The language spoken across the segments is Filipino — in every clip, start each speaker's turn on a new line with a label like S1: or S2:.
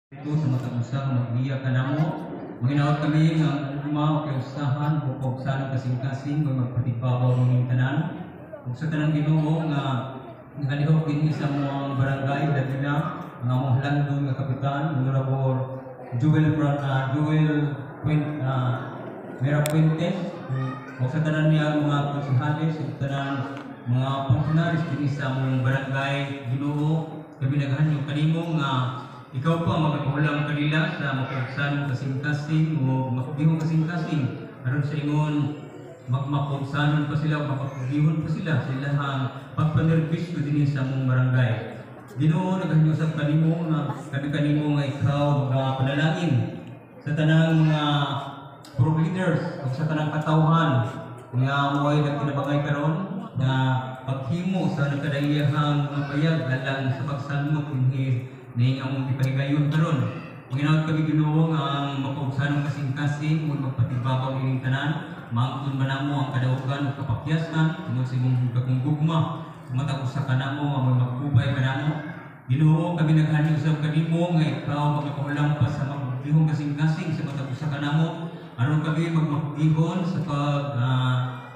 S1: Ito sa matang usang magbiya ka na mo. Manginawat kami ng umaw kay usahan o sa kasing-kasing magpatipabaw ng tanan. Kung sa tanang Ginoo nga nakalihok din sa mga barangay dati na nga mohlang doon nga kapitan Honorable Joel Mera Puentes o sa tanan niya mga konsehales sa tanan mga funksionaris din sa mga barangay Ginoo kami naghanyo kanimo nga ikaw pa magpahulang kanila sa mapagsanong kasing-kasing o makabihong kasing-kasing aron sa ingon magmapagsanon pa sila o mapagihon pa sila sa ilahang pagpanervis ko din sa mong barangay. Ginoo naghanyo-usab kanimo nga kanimo nga ikaw panalangin sa tanang mga pro leaders o sa tanang katawhan nga mo'y nagkinabangay karon na paghimo sa nagkadaiyahang mga bayag alang sa pagsalmot dinhi ning among gipahigayon karon. Manginawat kami Ginoo nga ang mapagsanong kasing-kasing ug magpatibabaw ining tanan, maangkon man namo ang kadaugan ug kapakyasan tungod sa imong gugma matag usa ka namo among magubay kanamo. Ginoo kami naghanyo usab kanimo nga ikaw magpahulam pa sa magbihong kasing-kasing sa matag usa ka namo aron kami magmakihon sa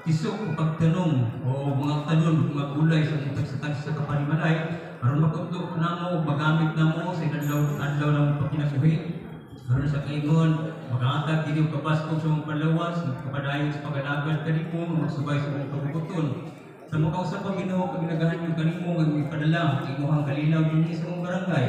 S1: isok o pagtanong o mga tanon mga gulay sa mga sa kapanimalay aron makudlok namo magamit namo sa adlaw ng pagkinabuhi aron sa kaingon makaatag kini og kabaskog sa mga panlawas kapadayon sa pag-alagad kanimo magsubay sa mga kabubuton sa mga kausap pa Ginoo kami nagahanyo kanimo nga ipadala imong kalinaw dinhi sa mga barangay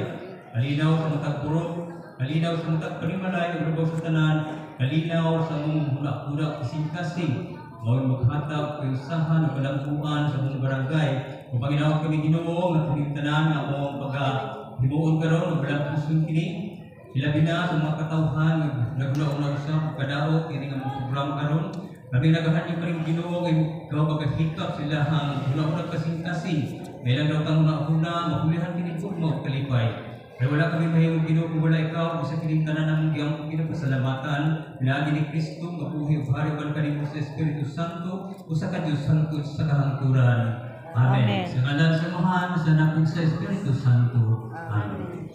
S1: kalinaw sa matag purok kalinaw sa matag panimalay ug sa tanan kalinaw sa mga hula-hula kasing-kasing mao maghatag og usahan ug kalangkuan sa mga barangay ug panginawag kami Ginoo nga pinigtanan nga among paghimuon karon ug balangkuson kini ilabi na sa mga katawhan naguna-una usab kadaot kini nga mga programa karon kami nagahanyo kami Ginoo nga ikaw magahikap sila hang hula-hula kasing-kasing ilang daw tang una mapulihan kini pud mo kalipay. Kaya wala kami mahimong Ginoo kung wala ikaw sa kining tanan namong giyang pinapasalamatan pinagi ni Kristo nga buhi ug hari kan kanimo sa Espiritu Santo usa ka Dios santo sa kahangturan. Amen. Sa ngalan sa Amahan sa Anak ug sa Espiritu Santo. Amen.